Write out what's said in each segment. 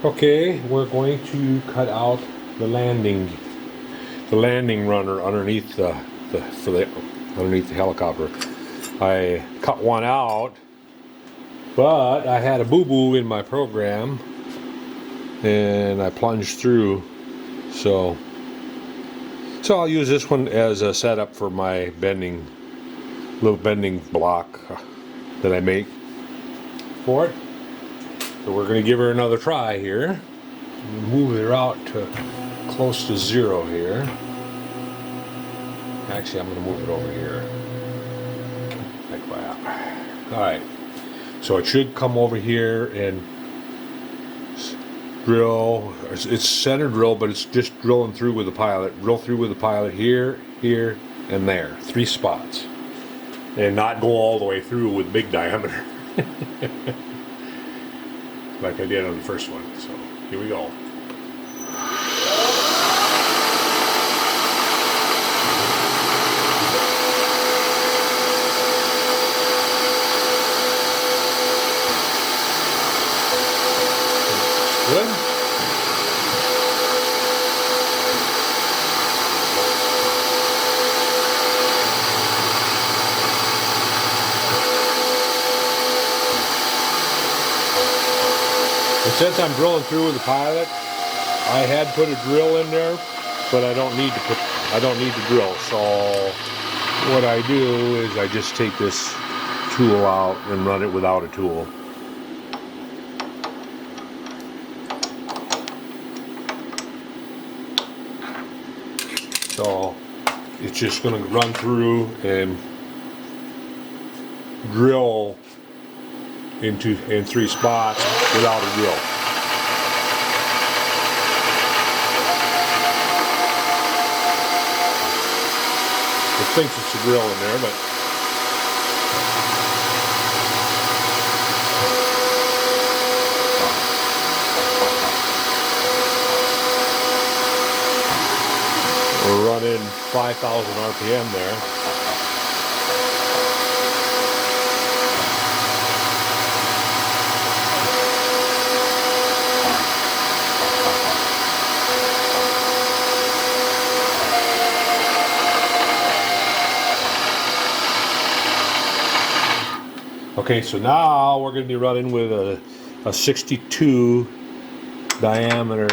Okay, we're going to cut out the landing runner underneath underneath the helicopter. I cut one out, but I had a boo-boo in my program, and I plunged through. So I'll use this one as a setup for my little bending block that I make for it. So we're going to give her another try here. Move her out to close to 0 here. Actually, I'm going to move it over here. Like that. Alright. So it should come over here and drill. It's center drill, but it's just drilling through with the pilot. Drill through with the pilot here, here, and there. 3 spots. And not go all the way through with big diameter. Like I did on the first one. So here we go. Good. And since I'm drilling through with the pilot, I had put a drill in there, but I don't need to drill. So what I do is I just take this tool out and run it without a tool. So it's just going to run through and drill in 3 spots without a drill. It thinks it's a drill in there, but we're running 5,000 RPM there. Okay, so now we're going to be running with a 62 diameter,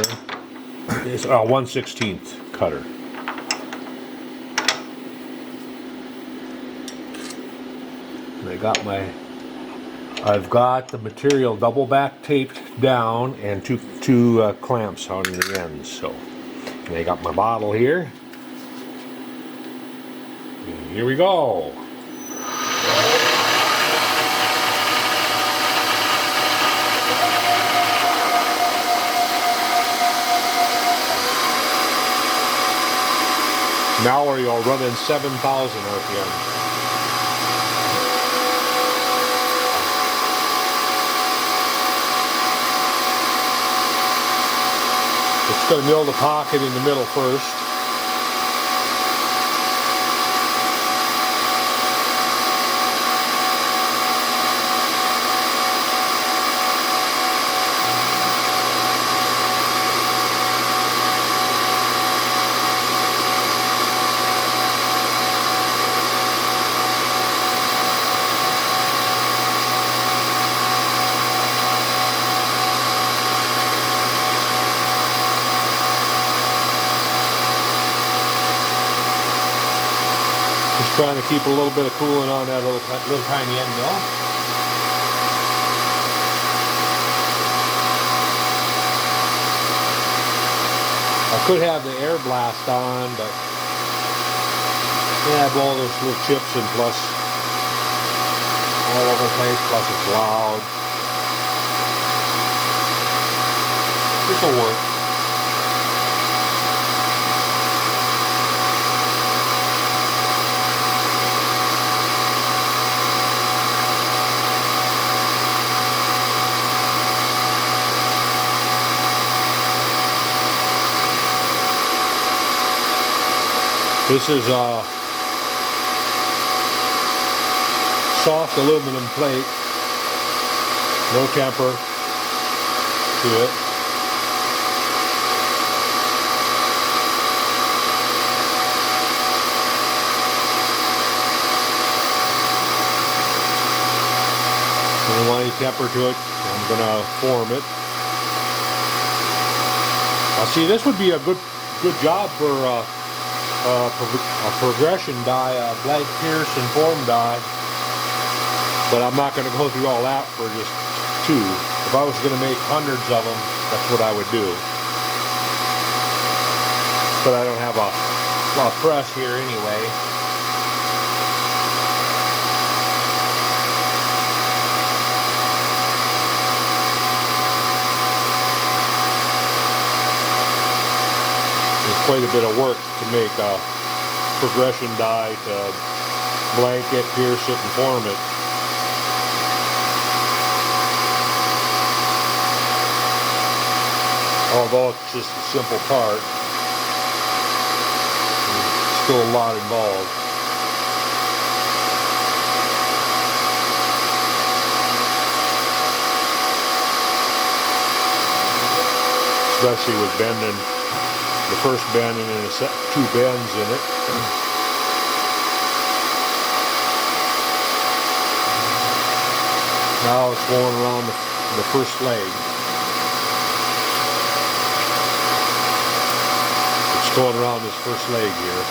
it's a 1/16 cutter. And I've got the material double back taped down and two clamps on the ends. So, and I got my bottle here. And here we go. Now we're running 7,000 RPM. It's going to mill the pocket in the middle first. Just trying to keep a little bit of coolant on that little tiny end mill. I could have the air blast on, but yeah, I have all those little chips and plus all over the place, plus it's loud. This will work. This is a soft aluminum plate, no temper to it. Don't want any temper to it. I'm gonna form it. See, this would be a good job for a progression die, a blank pierce and form die. But I'm not gonna go through all that for just 2. If I was gonna make hundreds of them, that's what I would do. But I don't have a press here anyway. There's quite a bit of work to make a progression die to blank it, pierce it, and form it. Although it's just a simple part, there's still a lot involved. Especially with bending, the first bend and then a set 2 bends in it. Now it's going around the first leg. Going around this first leg here.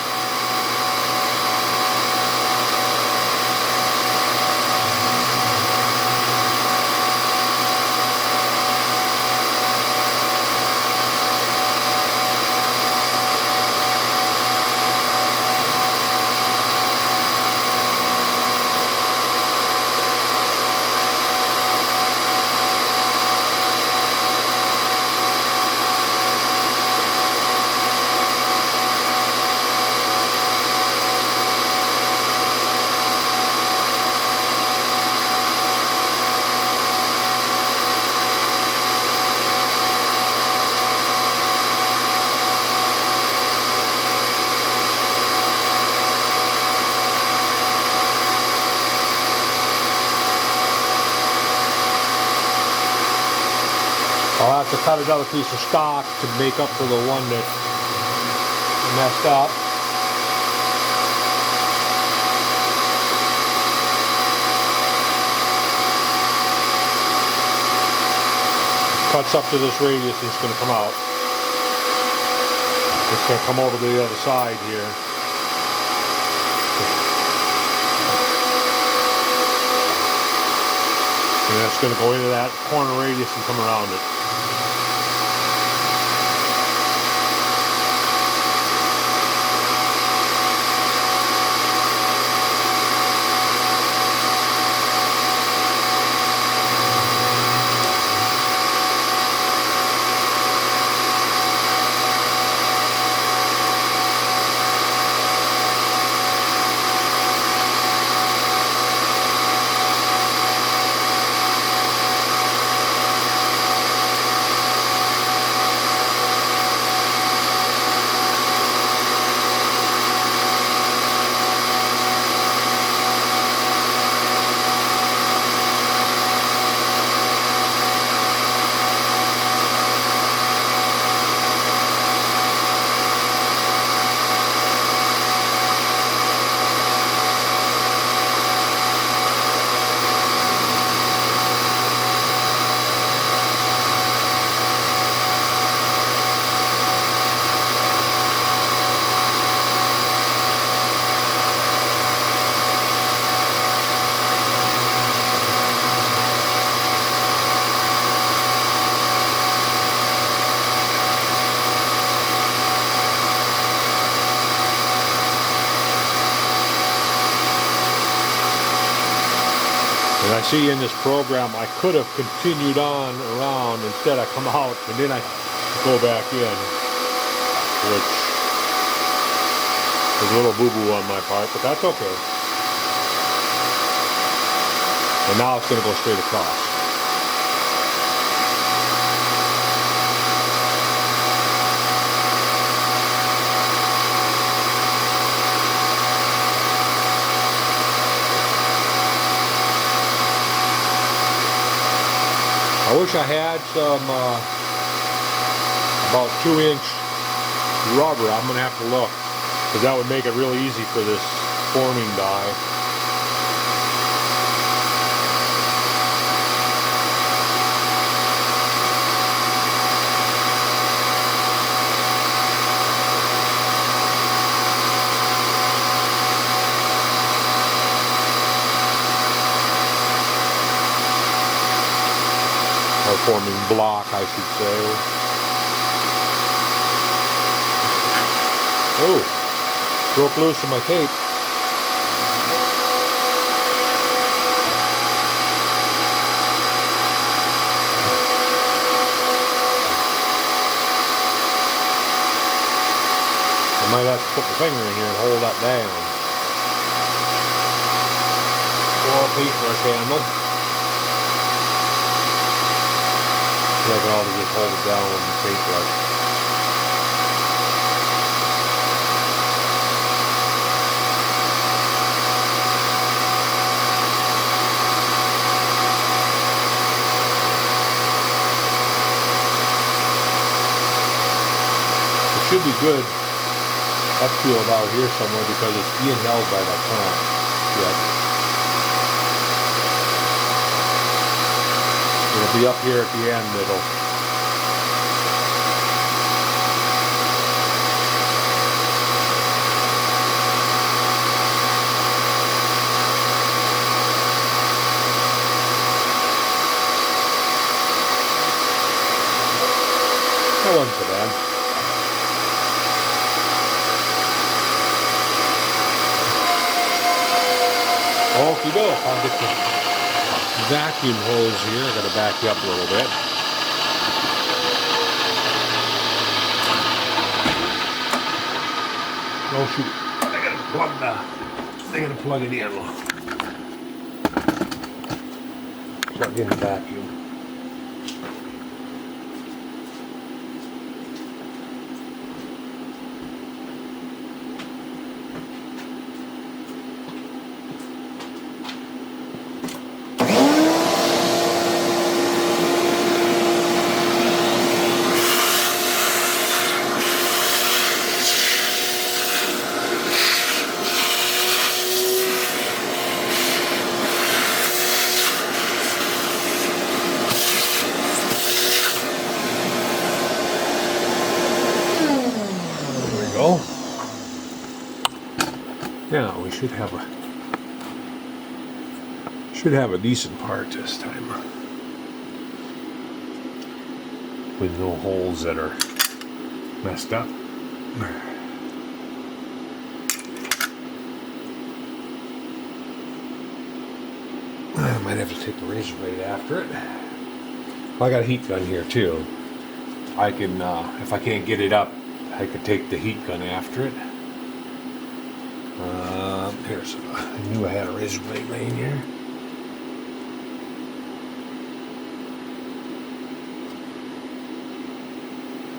I'll have to cut another piece of stock to make up for the one that messed up. Cuts up to this radius, it's going to come out. It's going to come over to the other side here. And that's going to go into that corner radius and come around it. And I see in this program I could have continued on around. Instead I come out and then I go back in, which is a little boo-boo on my part, but that's okay. And now it's going to go straight across. I wish I had some about 2-inch rubber. I'm going to have to look, because that would make it really easy for this forming die. or forming block, I should say. Oh, broke loose in my tape. I might have to put my finger in here and hold that down. Or a paintbrush handle. So I can always just hold it down with the paintbrush. It should be good upfield out here somewhere because it's being held by that plant. Yeah. It'll be up here at the end. That wasn't so bad. Okie doke, I'll get the vacuum hose here. I gotta back you up a little bit. Oh shoot, I gotta plug it in. Plug in the vacuum. Go. Now we should have a decent part this time with no holes that are messed up. I might have to take the razor blade after it. I got a heat gun here too. I can, if I can't get it up, I could take the heat gun after it. I knew I had a razor blade laying here.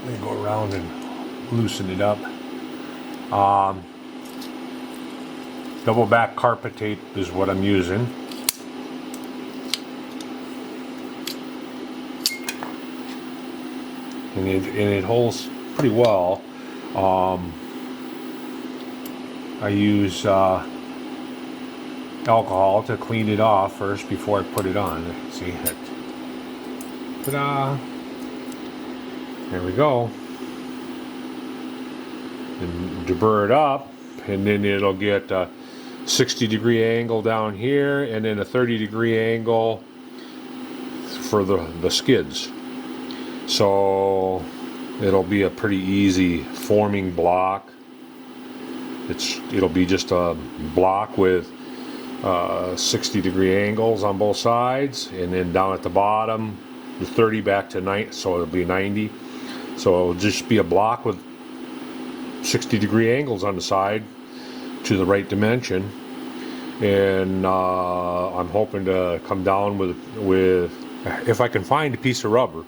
Let me go around and loosen it up. Double back carpet tape is what I'm using. And it holds pretty well. I use alcohol to clean it off first before I put it on. See it? Ta-da! There we go. And to burr it up, and then it'll get a 60-degree angle down here, and then a 30-degree angle for the skids. So it'll be a pretty easy forming block. It'll be just a block with 60-degree angles on both sides, and then down at the bottom, the 30 back to 90, so it'll be 90. So it'll just be a block with 60-degree angles on the side to the right dimension, and I'm hoping to come down with if I can find a piece of rubber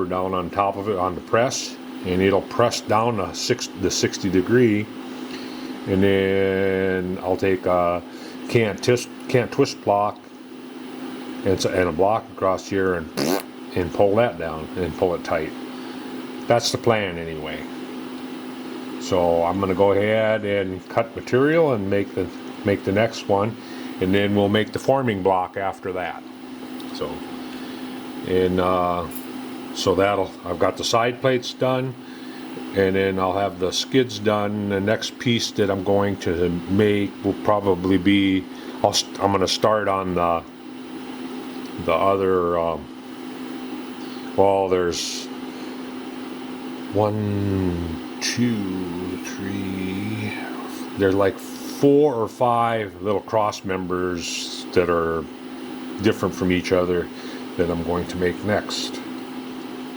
down on top of it on the press, and it'll press down the 60-degree, and then I'll take a can't twist block and a block across here and pull that down and pull it tight. That's the plan anyway. So I'm going to go ahead and cut material and make the next one, and then we'll make the forming block after that. So I've got the side plates done, and then I'll have the skids done. The next piece that I'm going to make will probably be I'm going to start on the other, well, there's 1, 2, 3, there's like 4 or 5 little cross members that are different from each other that I'm going to make next.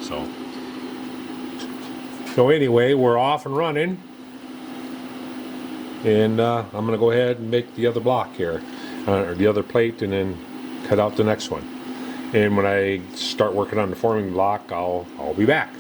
So anyway, we're off and running, and I'm going to go ahead and make the other block here, or the other plate, and then cut out the next one. And when I start working on the forming block, I'll be back.